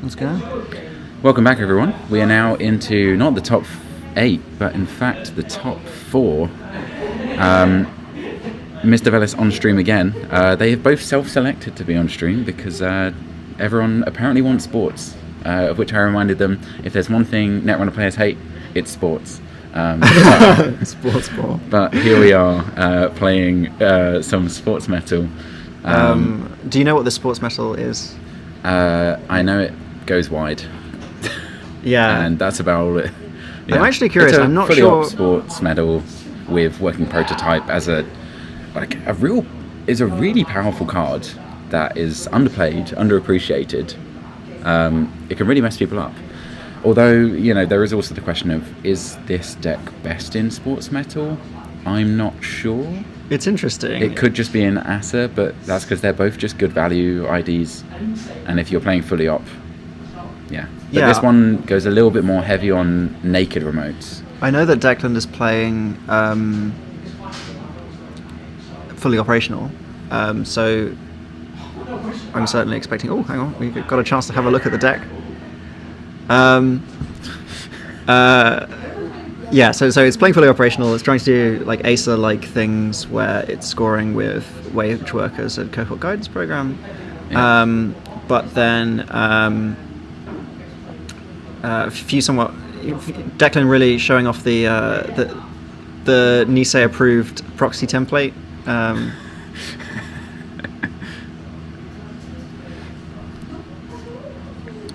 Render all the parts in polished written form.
Let's go. Welcome back, everyone. We are now into not the top 8, but in fact the top 4. Mr. Velis on stream again. They have both self-selected to be on stream because everyone apparently wants sports, of which I reminded them, if there's one thing Netrunner players hate, it's sports. Sports ball. But here we are playing some Sportsmetal. Do you know what the Sportsmetal is? I know it goes wide. Yeah. And that's about all it. Yeah. I'm actually curious. It's a I'm not fully sure. op sports medal with working prototype as a really powerful card that is underplayed, underappreciated. It can really mess people up. Although, there is also the question of, is this deck best in sports metal? I'm not sure. It's interesting. It could just be in ASA, but that's because they're both just good value IDs. And if you're playing fully op, yeah. But this one goes a little bit more heavy on naked remotes. I know that Declan is playing fully operational, so I'm certainly expecting... Oh, hang on, we got a chance to have a look at the deck. Yeah, so it's playing fully operational. It's trying to do like ASA-like things where it's scoring with wage workers and cohort guidance program. Yeah. But then a few somewhat... Declan really showing off the Nisei approved proxy template.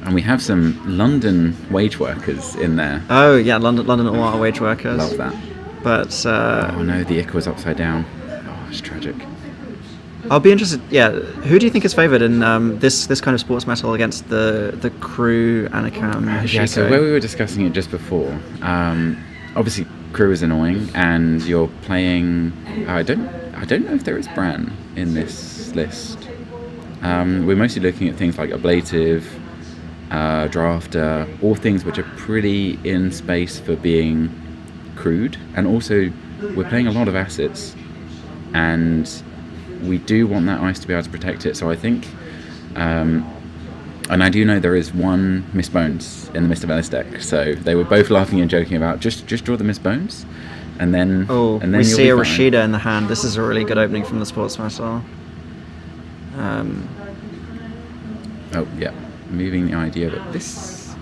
And we have some London wage workers in there. Oh yeah, London all wage workers. Love that. But oh no, the Ica was upside down. Oh, it's tragic. I'll be interested. Yeah, who do you think is favoured in this kind of sports metal against the Crew, Anakam, Hoshiko? Yeah, so where we were discussing it just before, obviously Crew is annoying, and you're playing. I don't know if there is Bran in this list. We're mostly looking at things like Ablative, Drafter, all things which are pretty in space for being crude, and also we're playing a lot of assets, and we do want that ice to be able to protect it. So I think, and I do know there is one Miss Bones in the Mr. Velis deck, so they were both laughing and joking about just draw the Miss Bones, and then we see a Rashida in the hand. This is a really good opening from the sports metal. Oh yeah, moving the idea that this,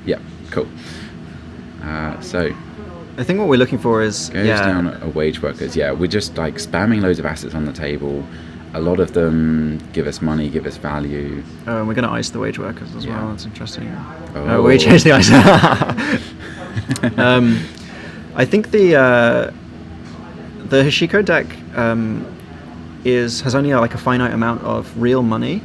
yeah, cool. So I think what we're looking for is goes down a wage workers. Yeah, we're just like spamming loads of assets on the table. A lot of them give us money, give us value. Oh, and we're going to ice the wage workers as well. That's interesting. Oh, we changed the ice. I think the Hoshiko deck has only like a finite amount of real money.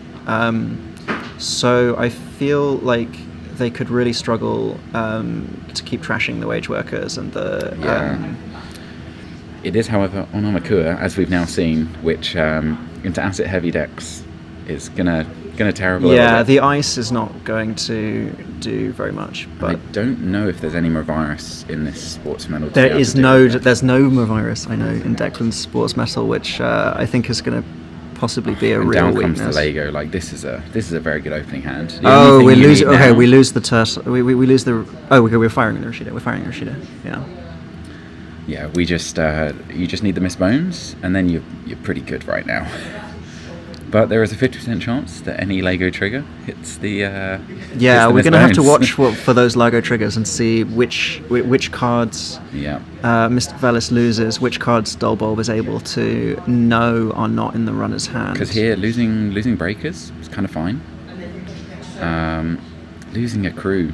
So I feel like they could really struggle to keep trashing the wage workers and the... It is, however, on Amakua, as we've now seen, which into asset-heavy decks is gonna terrible. Yeah, the ice is not going to do very much. But I don't know if there's any more virus in this sports metal. There's no more virus, I know, in Declan's sports metal, which I think is going to possibly be a real down weakness. Comes the Lego. Like this is a very good opening hand. We lose. Okay, we lose the turtle. We lose the. Oh, okay, we're firing the Rashida. We're firing the Rashida. Yeah. Yeah, we just you just need the Miss Bones, and then you're pretty good right now. But there is a 50% chance that any Lego trigger hits the. Yeah, we're going to have to watch for those Lego triggers and see which cards. Yeah. Mr. Velis loses, which cards Dolbulb is able to know are not in the runner's hand. Because here, losing breakers is kind of fine. Losing a Crew,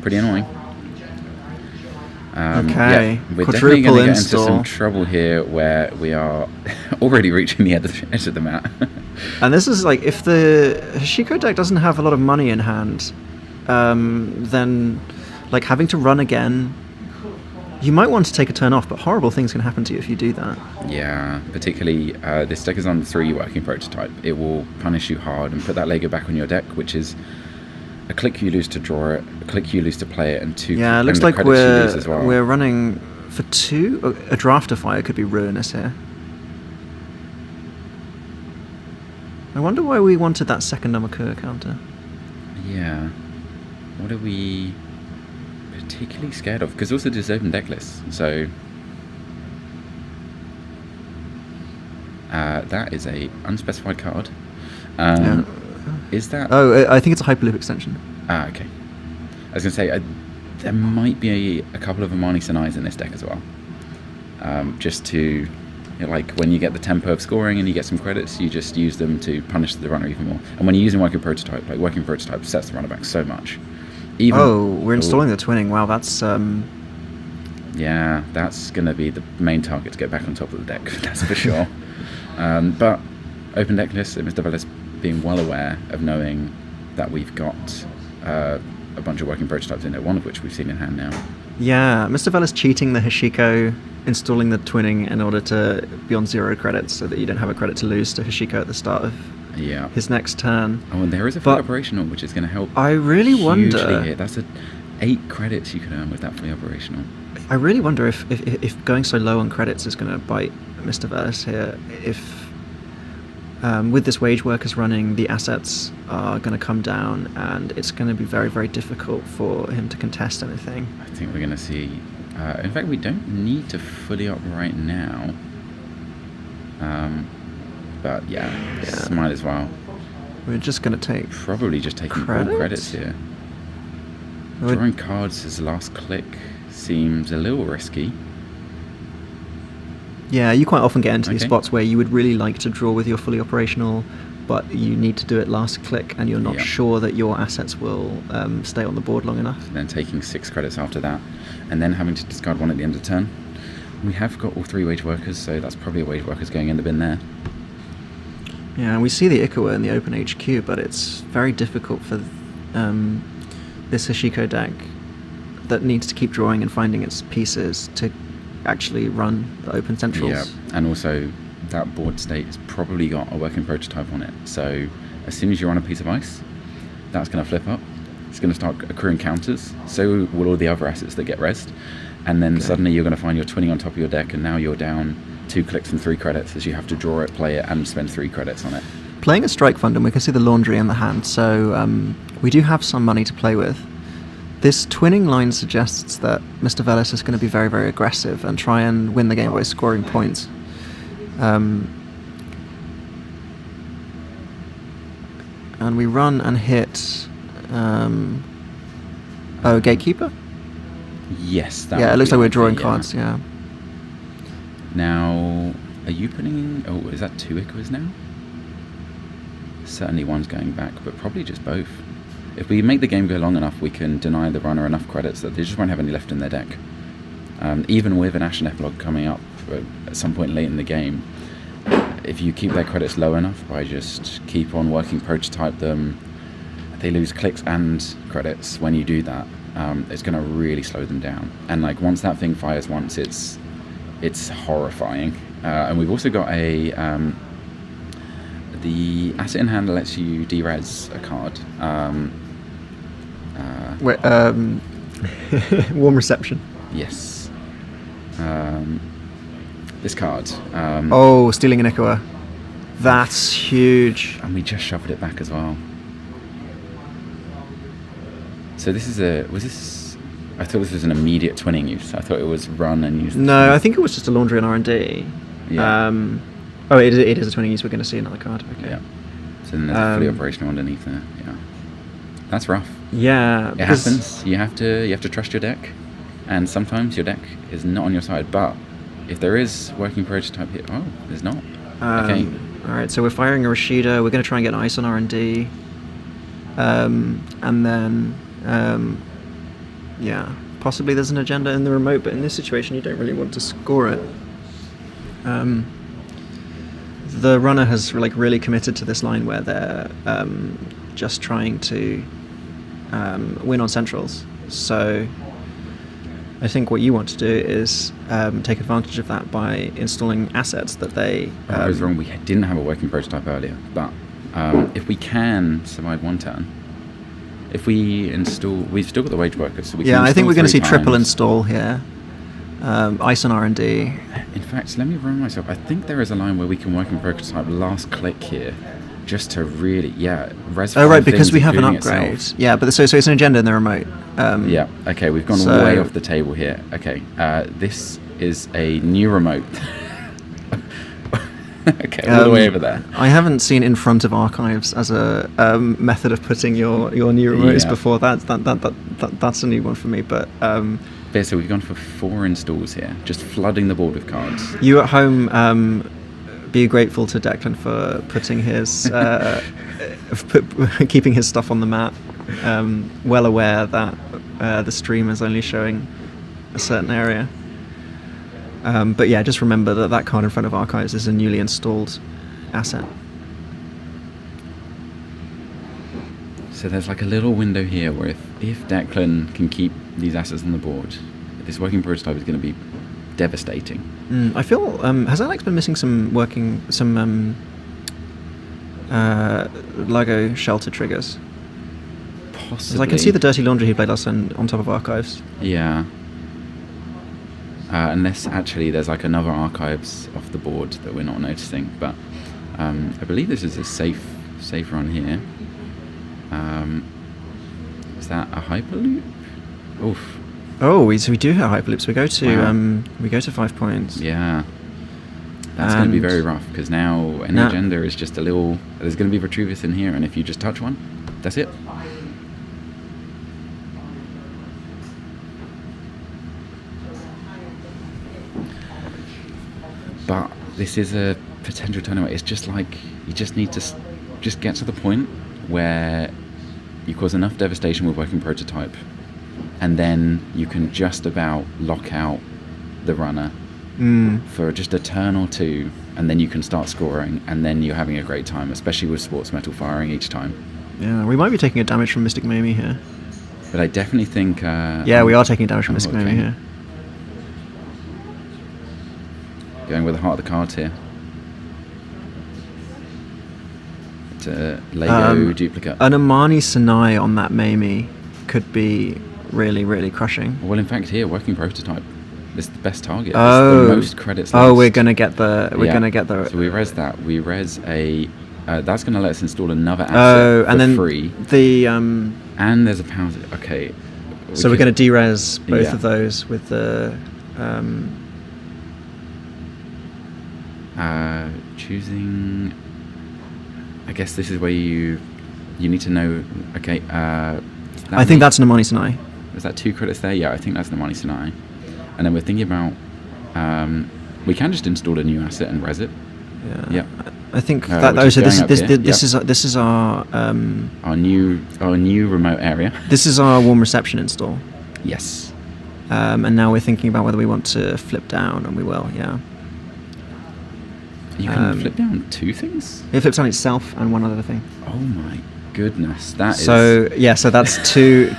pretty annoying. Okay. Yeah, we're definitely going to get into some trouble here where we are already reaching the edge of the map. And this is like, if the Hoshiko deck doesn't have a lot of money in hand, then like having to run again, you might want to take a turn off, but horrible things can happen to you if you do that. Yeah, particularly this deck is on 3 working prototype. It will punish you hard and put that Lego back on your deck, which is a click you lose to draw it, a click you lose to play it, and 2 Yeah, it looks like we're running for 2. A Drafter Fire could be ruinous here. I wonder why we wanted that second Namakur counter. Yeah. What are we particularly scared of? Because also there's open deck lists. So that is a unspecified card. Is that? Oh, I think it's a Hyperloop extension. Okay. I was going to say there might be a couple of Amani Sanais in this deck as well. Just to, like when you get the tempo of scoring and you get some credits, you just use them to punish the runner even more. And when you're using Working Prototype, like Working Prototype sets the runner back so much. We're installing the twinning. Wow, that's... Yeah, that's going to be the main target to get back on top of the deck, that's for sure. But open deck lists, Mr. Velis being well aware of knowing that we've got a bunch of Working Prototypes in there, one of which we've seen in hand now. Yeah, Mr. Velis cheating the Hoshiko, installing the twinning in order to be on 0 credits so that you don't have a credit to lose to Hoshiko at the start of his next turn. Oh, and there is a fully operational, which is going to help. I really wonder. Here. That's 8 credits you can earn with that fully operational. I really wonder if going so low on credits is going to bite Mr. Velis here. If with this wage workers running, the assets are going to come down, and it's going to be very, very difficult for him to contest anything. I think we're going to see. In fact, we don't need to fully up right now. But yeah, might as well. We're just going to take probably just taking all credits here. Drawing cards as last click seems a little risky. Yeah, you quite often get into these spots where you would really like to draw with your fully operational, but you need to do it last click, and you're not sure that your assets will stay on the board long enough. And then taking 6 credits after that, and then having to discard 1 at the end of the turn. We have got all 3 wage workers, so that's probably a wage workers going in the bin there. Yeah, we see the Ikawa in the open HQ, but it's very difficult for this Hoshiko deck that needs to keep drawing and finding its pieces to actually run the open centrals. Yeah, and also that board state has probably got a Working Prototype on it. So as soon as you run a piece of ice, that's going to flip up. It's going to start accruing counters. So will all the other assets that get rezzed. And then suddenly you're going to find your twinning on top of your deck, and now you're down 2 clicks and 3 credits as you have to draw it, play it, and spend 3 credits on it. Playing a Strike Fund, and we can see the laundry in the hand, so we do have some money to play with. This twinning line suggests that Mr. Velis is going to be very, very aggressive and try and win the game by scoring points. And we run and hit... Gatekeeper? Yes. It looks like we're drawing cards, yeah. Now, are you putting... Oh, is that 2 Ikawas now? Certainly one's going back, but probably just both. If we make the game go long enough, we can deny the runner enough credits that they just won't have any left in their deck. Even with an Ashen Epilogue coming up at some point late in the game, if you keep their credits low enough by just keep on Working Prototype them, they lose clicks and credits when you do that. It's going to really slow them down. And like once that thing fires once, it's horrifying. And we've also got the asset in hand lets you de-res a card. Warm Reception. Yes. This card. Stealing an Ikawa. That's huge. And we just shuffled it back as well. So this is I thought this was an immediate twinning use. I thought it was run and use. No, I think it was just a laundry and R&D. Yeah. It is a twinning use. We're going to see another card. Okay. Yeah. So then there's a fully operational underneath there. Yeah. That's rough. Yeah. It happens. You have to trust your deck, and sometimes your deck is not on your side. But if there is Working Prototype here, there's not. Okay. All right. So we're firing a Rashida. We're going to try and get an ice on R&D. And then, possibly there's an agenda in the remote, but in this situation you don't really want to score it. The runner has really committed to this line where they're just trying to win on centrals. So I think what you want to do is take advantage of that by installing assets that they... I was wrong, we didn't have a Working Prototype earlier, but if we can survive 1 turn, if we install... We've still got the wage workers, so we can I think we're going to see 3 triple times. install here. Ice and R&D. In fact, let me remind myself, I think there is a line where we can Working Prototype last click here just to really, res Oh, right, 5 because things, we have an including upgrade. itself. Yeah, but so it's an agenda in the remote. Yeah, okay, we've gone so- way off the table here. Okay, this is a new remote. Okay, all the way over there. I haven't seen in front of archives as a method of putting your new remotes Yeah. before. That's a new one for me. But Yeah, so we've gone for 4 installs here, just flooding the board with cards. you at home, be grateful to Declan for putting his keeping his stuff on the mat. Well aware that the stream is only showing a certain area. But yeah, just remember that card in front of archives is a newly installed asset. So there's like a little window here where if Declan can keep these assets on the board, this working prototype is going to be devastating. I feel has Alex been missing some Lego shelter triggers? Possibly. 'Cause I can see the dirty laundry he played us on top of archives. Yeah. Unless actually there's like another archives off the board that we're not noticing, but I believe this is a safe run here. Is that a hyperloop? Oof. Oh, so we do have hyperloops. Wow. We go to 5 points. Yeah. That's going to be And very rough because now any now- agenda is just a little. There's going to be Vitruvius in here, and if you just touch one, that's it. But this is a potential tournament. It's just like you just need to just get to the point where you cause enough devastation with working prototype, and then you can just about lock out the runner for just a turn or two, and then you can start scoring, and then you're having a great time, especially with Sportsmetal firing each time. Yeah, we might be taking a damage from Mystic Mamie here. But I definitely think... Yeah, we are taking damage from Mystic Mamie okay. here. Going with the heart of the cards here. To Lego duplicate. An Amani Sinai on that Mamie could be really, really crushing. Well, in fact, here, working prototype. This is the best target. Oh, it's the most credits oh, lost. we're gonna get the. So we res that. We res a. That's gonna let us install another asset for and then free. the And there's a power. Okay. So we're gonna de-res both Yeah. of those with the. Choosing. I guess this is where you need to know. Okay. I think that's an Amani Sinai. Is that 2 credits there? Yeah, I think that's the Money Sinai. And then we're thinking about. We can just install a new asset and res it. Yeah. I think Which that. Oh, is so going up here. this is our Our new remote area. this is our warm reception install. Yes. And now we're thinking about whether we want to flip down, and we will. Yeah. You can flip down 2 things? It flips on itself and one other thing. Oh my goodness, that is... So yeah, so that's two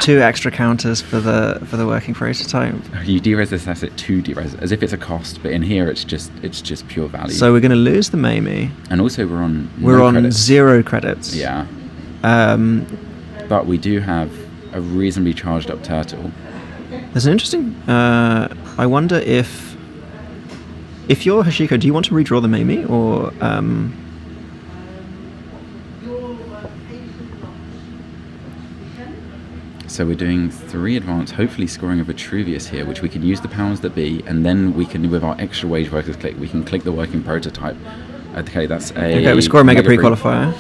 extra counters for the working prototype. You de-res this asset to de-res it, as if it's a cost, but in here it's just pure value. So we're going to lose the Mamie. And also we're on credits. 0 credits. Yeah. But we do have a reasonably charged up turtle. There's an interesting... I wonder if you're Hoshiko, do you want to redraw the Mamie, or... So we're doing 3 advance, hopefully scoring a Vitruvius here, which we can use the powers that be, and then we can, with our extra wage workers click, we can click the working prototype. Okay, that's a... Okay, we score a Mega Pre-Qualifier.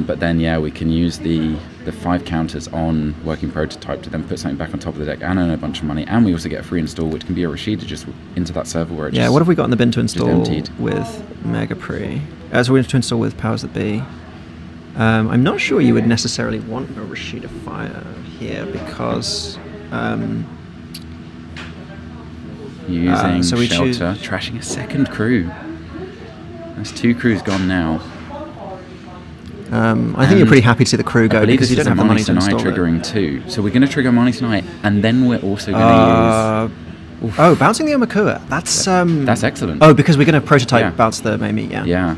But then, yeah, we can use the 5 counters on working prototype to then put something back on top of the deck and earn a bunch of money. And we also get a free install, which can be a Rashida just into that server where it Yeah, just, what have we got in the bin to install emptied. with Mega Pre? So we're going to install with powers that be. I'm not sure you would necessarily want a Rashida Fire here because... using so we shelter, trashing a second crew. That's 2 crews gone now. I think you're pretty happy to see the crew go because you don't have the money to Sinai install triggering it. too. So we're going to trigger Mani Sinai, and then we're also going to use... Oh, bouncing the Omakua. That's excellent. Oh, because we're going to prototype Yeah. bounce the Mamie, yeah. Yeah.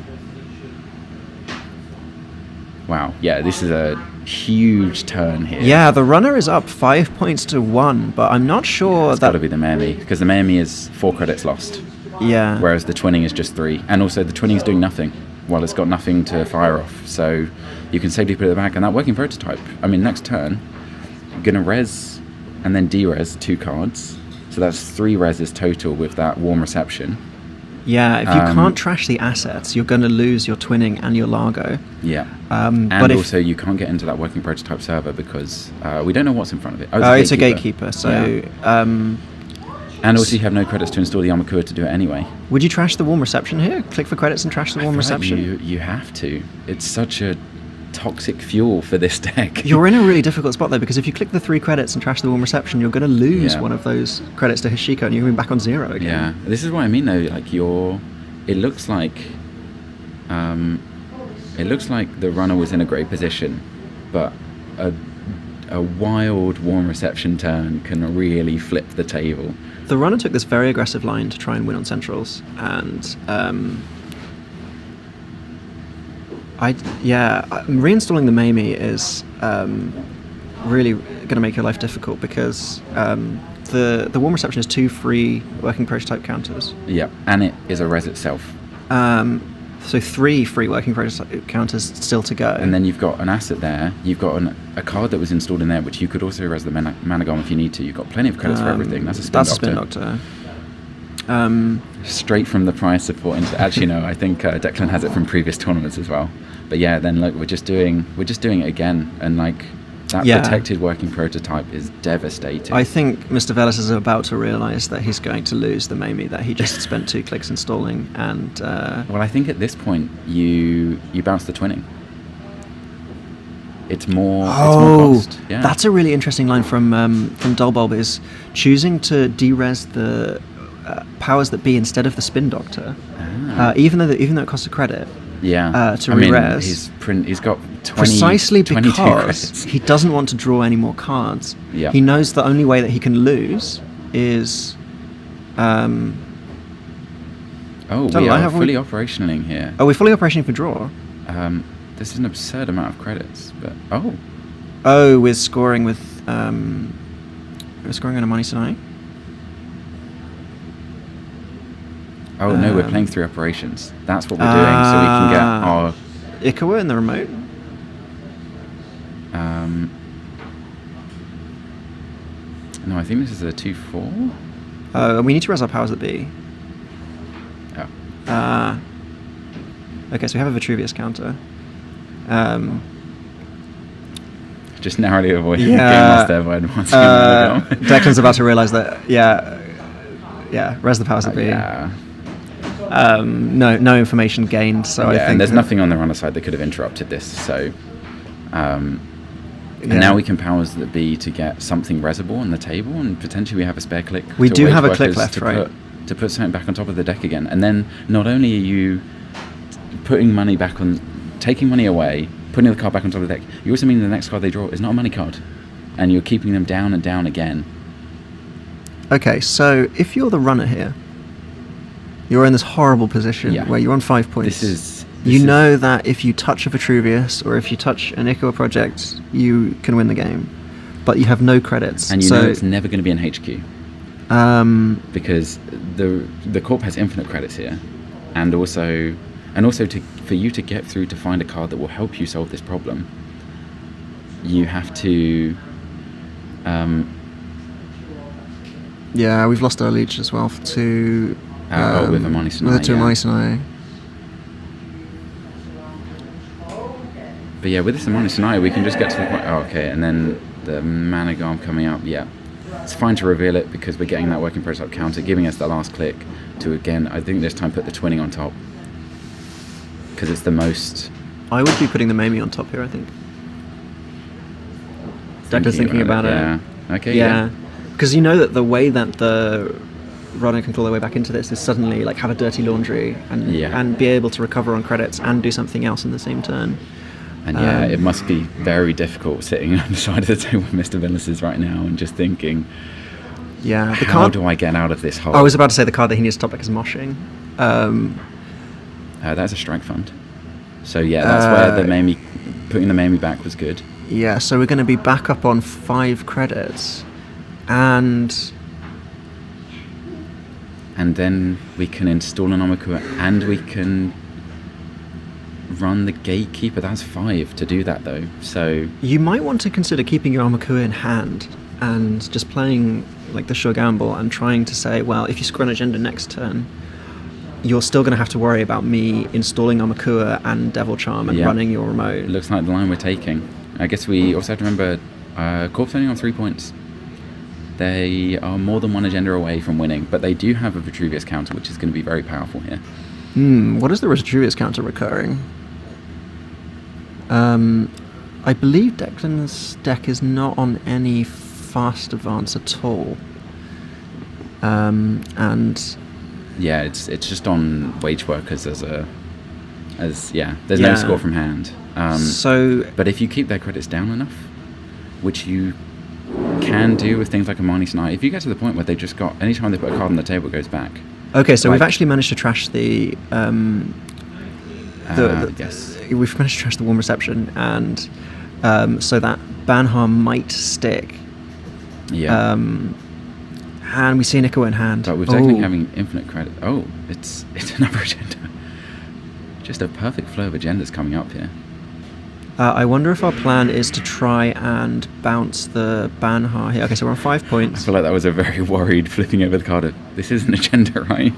Wow. Yeah, this is a huge turn here. Yeah, the runner is up 5 points to 1, but I'm not sure It's got to that... be the Mamie, because the Mamie is 4 credits lost, Yeah. whereas the twinning is just 3. And also the twinning is doing nothing. while it's got nothing to fire off. So you can safely put it back. And that working prototype, I mean, next turn, you're going to res and then de-res 2 cards. So that's 3 reses total with that warm reception. Yeah, if you can't trash the assets, you're going to lose your twinning and your Largo. Yeah. And but also you can't get into that working prototype server because we don't know what's in front of it. It's a gatekeeper. So, and also you have no credits to install the Amakua to do it anyway. Would you trash the warm reception here? Click for credits and trash the warm reception? You have to. It's such a toxic fuel for this deck. You're in a really difficult spot though, because if you click the 3 credits and trash the warm reception, you're going to lose one of those credits to Hoshiko, and you're going to be back on 0 again. Yeah, this is what I mean though. Like it looks like the runner was in a great position, but a wild warm reception turn can really flip the table. The runner took this very aggressive line to try and win on centrals, and reinstalling the Mamie is really going to make your life difficult because the warm reception is 2 free working prototype counters. Yeah, and it is a res itself. So 3 free working prototype counters still to go. And then you've got an asset there. You've got a card that was installed in there, which you could also res the Managom if you need to. You've got plenty of credits for everything. That's a Spin Doctor. Straight from the prior support into actually no, I think Declan has it from previous tournaments as well. But yeah, then look, we're just doing it again, and like that protected working prototype is devastating. I think Mr. Velas is about to realise that he's going to lose the Mamie that he just spent 2 clicks installing, and well, I think at this point you bounce the twinning. It's more cost. Yeah. That's a really interesting line from Dullbulb, is choosing to de-res the powers that be instead of the Spin Doctor, even though it costs a credit. Yeah, to re-res. He's got 20, precisely 22 because credits. He doesn't want to draw any more cards. Yeah. He knows the only way that he can lose is. We are fully operational here. Are we fully operational for draw? This is an absurd amount of credits, but we're scoring with we're scoring on a Money Sinai. No, we're playing 3 operations. That's what we're doing, so we can get our Ikawa in the remote. No, I think this is a 2-4. We need to res our powers that be. Oh. Okay, so we have a Vitruvius counter. Just narrowly avoiding the game loss there by advancing. Declan's about to realise that. Res the powers that be. Yeah. No information gained. So I think, and there's nothing on the runner side that could have interrupted this. So, and now we can powers that be to get something resable on the table, and potentially we have a spare click. We do have a click left, right? To put something back on top of the deck again, and then not only are you putting money back on, taking money away, putting the card back on top of the deck, you also mean the next card they draw is not a money card, and you're keeping them down and down again. Okay, so if you're the runner here, you're in this horrible position where you're on 5 points. You know that if you touch a Vitruvius or if you touch an Ikawa project, you can win the game, but you have no credits. And you know it's never going to be an HQ. Because the Corp has infinite credits here, and also for you to get through to find a card that will help you solve this problem, you have to. We've lost our leech as well to. With a Money Sinai. With a Money Sinai. But with this Money Sinai, we can just get to the point. And then the Managom coming up. Yeah, it's fine to reveal it because we're getting that working prototype counter, giving us the last click to again. I think this time put the twinning on top because it's the most. I would be putting the Mamie on top here. I think. Declan's thinking about it. Yeah. Okay. Yeah. Because you know that the way that the runner can claw their way back into this is suddenly like have a dirty laundry and be able to recover on credits and do something else in the same turn. And it must be very difficult sitting on the side of the table with Mr. Villas is right now and just thinking, how do I get out of this hole? I was about to say the card that he needs to top deck is Moshing. That's a strike fund. So that's where putting the Mamie back was good. Yeah, so we're going to be back up on 5 credits. And then we can install an Amakua, and we can run the Gatekeeper. That's 5 to do that, though. So You might want to consider keeping your Armakua in hand and just playing like the sure gamble and trying to say, well, if you score an agenda next turn, you're still going to have to worry about me installing Armakua and Devil Charm and running your remote. It looks like the line we're taking. I guess we also have to remember Corp's only on 3 points. They are more than one agenda away from winning, but they do have a Vitruvius counter, which is going to be very powerful here. What is the Vitruvius counter recurring? I believe Declan's deck is not on any fast advance at all. And yeah, it's just on Wage Workers there's no score from hand. But if you keep their credits down enough, which you can do with things like Amani Snipe, if you get to the point where they just got, anytime they put a card on the table, it goes back. Okay, so we've actually managed to trash the yes. We've managed to trash the warm reception, and so that Banhar might stick. Yeah. And we see an Ikawa in hand. But with technically having infinite credit, it's another agenda. Just a perfect flow of agendas coming up here. I wonder if our plan is to try and bounce the Banhar here. Okay, so we're on 5 points. I feel like that was a very worried flipping over the card of, this is an agenda, right?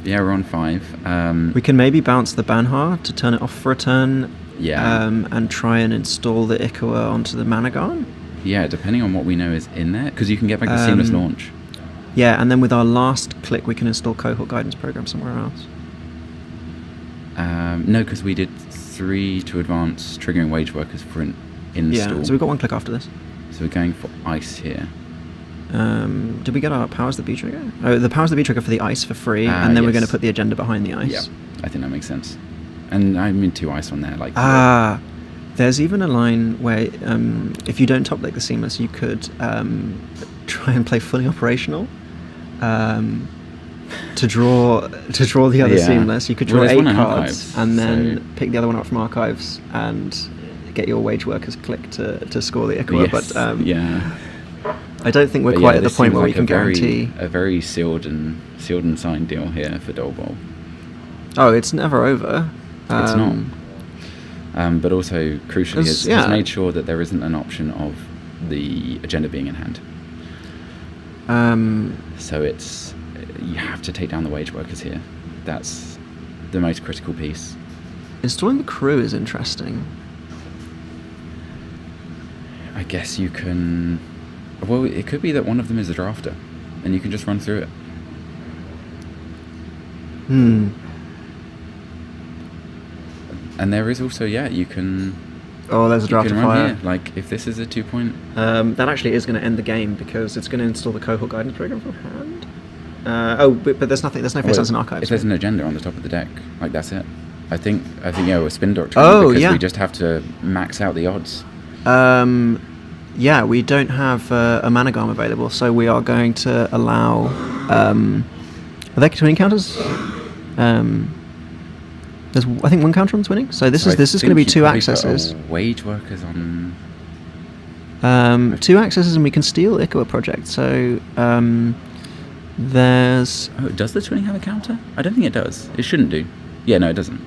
Yeah, we're on 5. We can maybe bounce the Banhar to turn it off for a turn. Yeah. And try and install the Ikawa onto the Managon. Yeah, depending on what we know is in there, because you can get back the seamless launch. Yeah, and then with our last click, we can install Cohort Guidance Program somewhere else. No, because we did 3 to advance, triggering Wage Workers for an install. Yeah, so we've got 1 click after this. So we're going for ice here. Did we get our Powers the B trigger? Oh, the Powers the B trigger for the ice for free, and then we're going to put the agenda behind the ice. Yeah, I think that makes sense. And I mean 2 ice on there. There's even a line where if you don't top deck the seamless, you could try and play fully operational. To draw the other seamless, you could draw 8 cards archives, and then pick the other one up from archives and get your Wage Workers click to score the Ikawa. Yes, but I don't think we're quite at the point where we can guarantee a very sealed and signed deal here for Dolbol. Oh, it's never over. It's not. But also crucially, has made sure that there isn't an option of the agenda being in hand. So it's, you have to take down the Wage Workers here. That's the most critical piece. Installing the crew is interesting. I guess you can... Well, it could be that one of them is a drafter, and you can just run through it. And there is also, you can... Oh, there's a draft of fire. Here. Like, if this is a 2-point... that actually is going to end the game, because it's going to install the Cohort Guidance Program from hand. But there's no face-ons in archives. If there's an agenda on the top of the deck, like, that's it. I think a spin doctrine, because we just have to max out the odds. We don't have a Managarm available, so we are going to allow... are there twinning counters? There's, I think, 1 counter on twinning, so this is going to be 2 accesses. Wage Workers on... 2 accesses, and we can steal Ikawa Project, so... there's... Oh, does the twinning have a counter? I don't think it does. It shouldn't do. Yeah, no, it doesn't.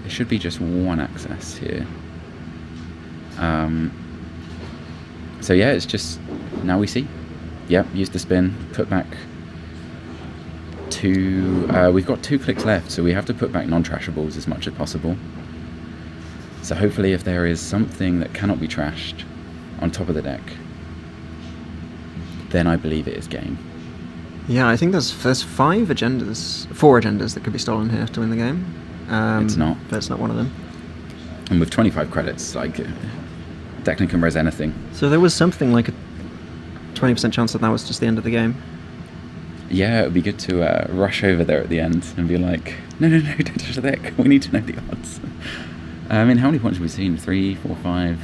It should be just 1 access here. So yeah, it's just... Now we see. Yep, use the spin, put back 2... we've got 2 clicks left, so we have to put back non-trashables as much as possible. So hopefully if there is something that cannot be trashed on top of the deck, then I believe it is game. Yeah, I think there's 4 agendas that could be stolen here to win the game. It's not. But it's not one of them. And with 25 credits, like, Declan can res anything. So there was something like a 20% chance that was just the end of the game. Yeah, it would be good to rush over there at the end and be like, no, don't touch the deck. We need to know the odds. I mean, how many points have we seen? 3, 4, 5,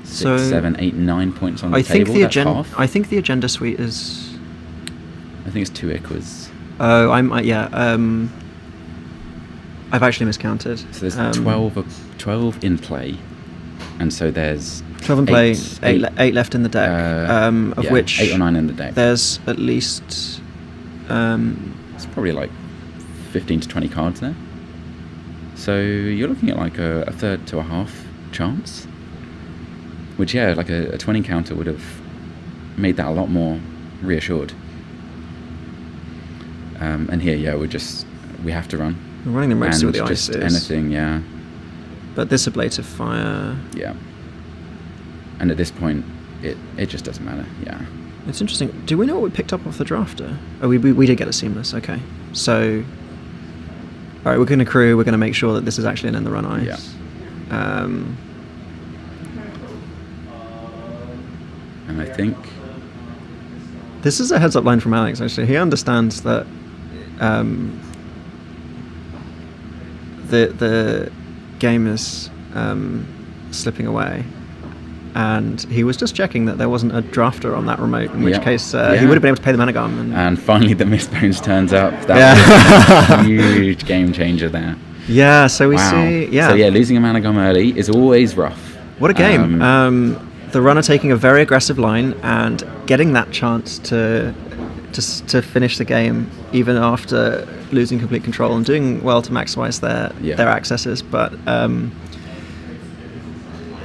6, 7, 8, 9 points on the table. I think the agenda suite is... I think it's 2 Ikawas. Oh, I've actually miscounted. So there's 12 in play, and so there's 12 in play, 8 left in the deck, of which 8 or 9 in the deck. There's at least it's probably like 15 to 20 cards there. So you're looking at like a third to a half chance, which like a 20 counter would have made that a lot more reassured. And here, we have to run. We're running them right to see what the just ice is. Anything, yeah. But this ablative fire... Yeah. And at this point, it just doesn't matter, yeah. It's interesting. Do we know what we picked up off the drafter? Oh, we did get a seamless, okay. So, alright, we're going to crew, we're going to make sure that this is actually an in the run ice. Yeah. And I think... This is a heads up line from Alex, actually. He understands that the game is slipping away. And he was just checking that there wasn't a drafter on that remote, in which case he would have been able to pay the mana gum. And finally the Mistbones turns up. That was a huge game changer there. Yeah, so we see... Yeah. So losing a mana gum early is always rough. What a game. The runner taking a very aggressive line and getting that chance to finish the game even after losing complete control and doing well to maximise their accesses. But...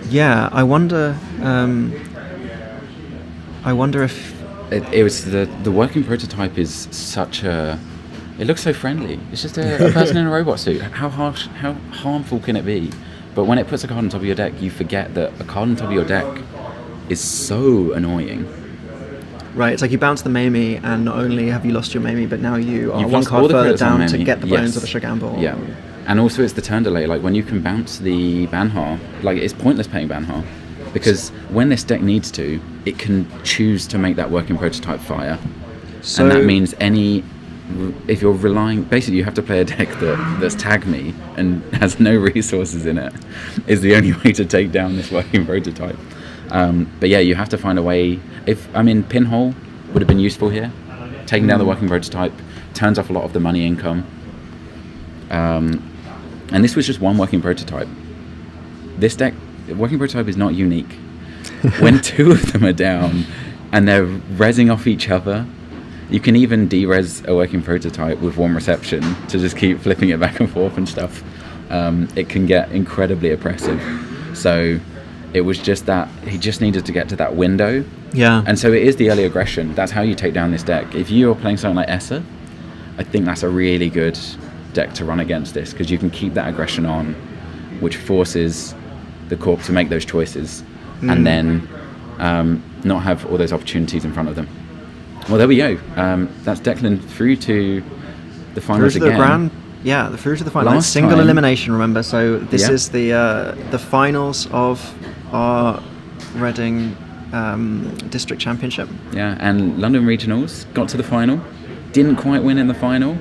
I wonder if it was the working prototype is such a. It looks so friendly. It's just a person in a robot suit. How harmful can it be? But when it puts a card on top of your deck, you forget that a card on top of your deck is so annoying. Right, it's like you bounce the Mamie, and not only have you lost your Mamie, but now you are You've one lost card all the further credits on down to Mamie. get the bones of the Shagamble. Yeah. And also it's the turn delay, like when you can bounce the Banhar, like it's pointless paying Banhar, because when this deck needs to, it can choose to make that working prototype fire. So, and that means if you're relying, basically you have to play a deck that's Tag Me and has no resources in it, is the only way to take down this working prototype. But you have to find a way. Pinhole would have been useful here. Taking down the working prototype turns off a lot of the money income. And this was just one working prototype. This deck, working prototype is not unique. When two of them are down and they're rezzing off each other, you can even de-res a working prototype with one reception to just keep flipping it back and forth and stuff. It can get incredibly oppressive. So it was just that he just needed to get to that window. Yeah. And so it is the early aggression. That's how you take down this deck. If you're playing something like Essa, I think that's a really good deck to run against this, because you can keep that aggression on, which forces the Corp to make those choices and then not have all those opportunities in front of them. Well, there we go. That's Declan through to the finals again. Through to the finals. Single elimination, remember. So this is the finals of our Reading District Championship. Yeah, and London Regionals got to the final. Didn't quite win in the final,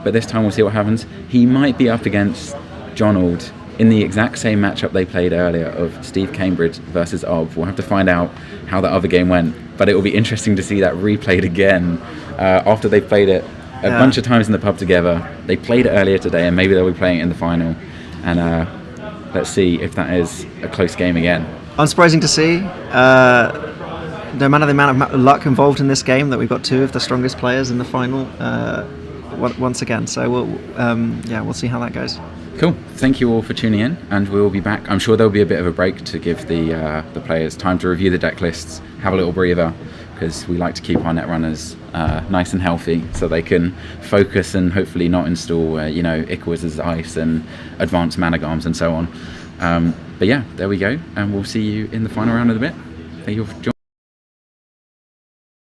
but this time we'll see what happens. He might be up against Jonald in the exact same matchup they played earlier of Steve Cambridge versus Ob. We'll have to find out how that other game went, but it will be interesting to see that replayed again after they played it a bunch of times in the pub together. They played it earlier today, and maybe they'll be playing it in the final. And let's see if that is a close game again. Unsurprising to see. No matter the amount of luck involved in this game, that we've got two of the strongest players in the final once again. So we'll see how that goes. Cool. Thank you all for tuning in, and we'll be back. I'm sure there'll be a bit of a break to give the players time to review the deck lists, have a little breather, because we like to keep our Netrunners nice and healthy so they can focus and hopefully not install Icarus's Ice and advanced mana garms and so on. But there we go, and we'll see you in the final round of the bit. Thank you all for joining.